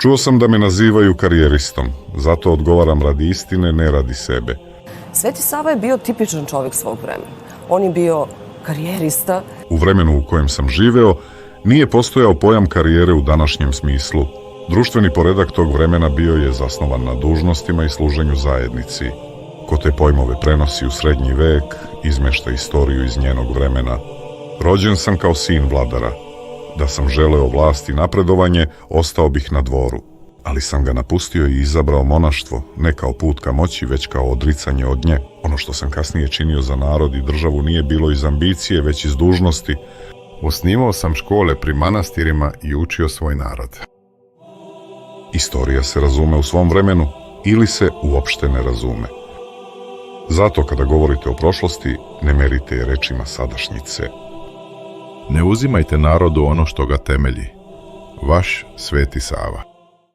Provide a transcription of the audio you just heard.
Čuo sam da me nazivaju karijeristom, zato odgovaram radi istine, ne radi sebe. Sveti Sava je bio tipičan čovjek svog vremena. On je bio karijerista. U vremenu u kojem sam živeo nije postojao pojam karijere u današnjem smislu. Društveni poredak tog vremena bio je zasnovan na dužnostima i služenju zajednici. Ko te pojmove prenosi u srednji vek, izmešta istoriju iz njenog vremena. Rođen sam kao sin vladara. Da sam želeo vlast i napredovanje, ostao bih na dvoru. Ali sam ga napustio i izabrao monaštvo, ne kao put ka moći, već kao odricanje od nje. Ono što sam kasnije činio za narod i državu nije bilo iz ambicije, već iz dužnosti. Osnivao sam škole pri manastirima i učio svoj narod. Istorija se razume u svom vremenu ili se uopšte ne razume. Zato kada govorite o prošlosti, ne merite je rečima sadašnjice. Ne uzimajte narodu ono što ga temelji. Vaš Sveti Sava.